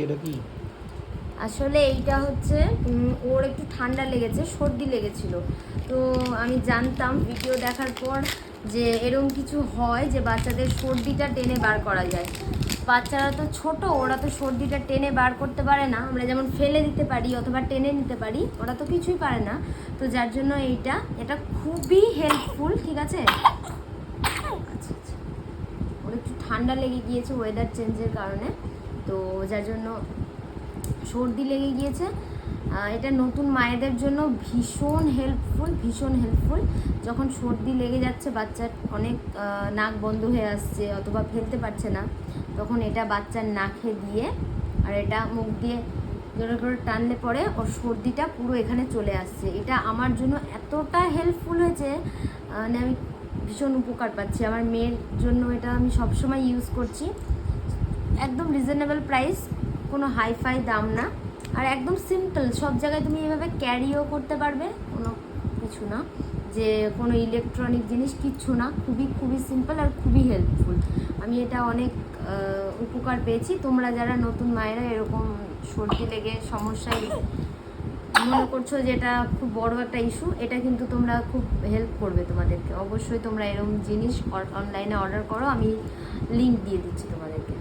এটা কি আসলে এইটা হচ্ছে ওর একটু ঠান্ডা লেগেছে, সর্দি লেগেছিল। তো আমি জানতাম ভিডিও দেখার পর যে এরকম কিছু হয়, যে বাচ্চাদের সর্দিটা টেনে বার করা যায়। বাচ্চারা তো ছোট, ওরা তো সর্দিটা টেনে বার করতে পারে না। আমরা যেমন ফেলে দিতে পারি অথবা টেনে নিতে পারি, ওরা তো কিছুই পারে না। তো যার জন্য এটা খুবই হেল্পফুল, ঠিক আছে। আচ্ছা আচ্ছা, ওর একটু ঠান্ডা লেগে গিয়েছে ওয়েদার চেঞ্জের কারণে, তো যার জন্য সর্দি লেগে গিয়েছে। এটা নতুন মায়েদের জন্য ভীষণ হেল্পফুল, ভীষণ হেল্পফুল। যখন সর্দি লেগে যাচ্ছে, বাচ্চার অনেক নাক বন্ধ হয়ে আসছে অথবা ফেলতে পারছে না, তখন এটা বাচ্চার নাকে দিয়ে আর এটা মুখ দিয়ে জোরে করে টানলে পরে ওর সর্দিটা পুরো এখানে চলে আসছে। এটা আমার জন্য এতটা হেল্পফুল হয়েছে, মানে আমি ভীষণ উপকার পাচ্ছি। আমার মেয়ের জন্য এটা আমি সবসময় ইউজ করছি। একদম রিজনেবল প্রাইস, কোনো হাইফাই দাম না, আর একদম সিম্পল। সব জায়গায় তুমি এভাবে ক্যারিও করতে পারবে, কোনো কিছু না যে কোনো ইলেকট্রনিক জিনিস, কিচ্ছু না। খুবই খুবই সিম্পল আর খুবই হেল্পফুল। আমি এটা অনেক উপকার পেয়েছি। তোমরা যারা নতুন মায়েরা এরকম সর্দি লেগে সমস্যায় মনে করছো যে এটা খুব বড় একটা ইস্যু, এটা কিন্তু তোমরা খুব হেল্প করবে তোমাদেরকে। অবশ্যই তোমরা এরকম জিনিস অনলাইনে অর্ডার করো, আমি লিঙ্ক দিয়ে দিচ্ছি তোমাদেরকে।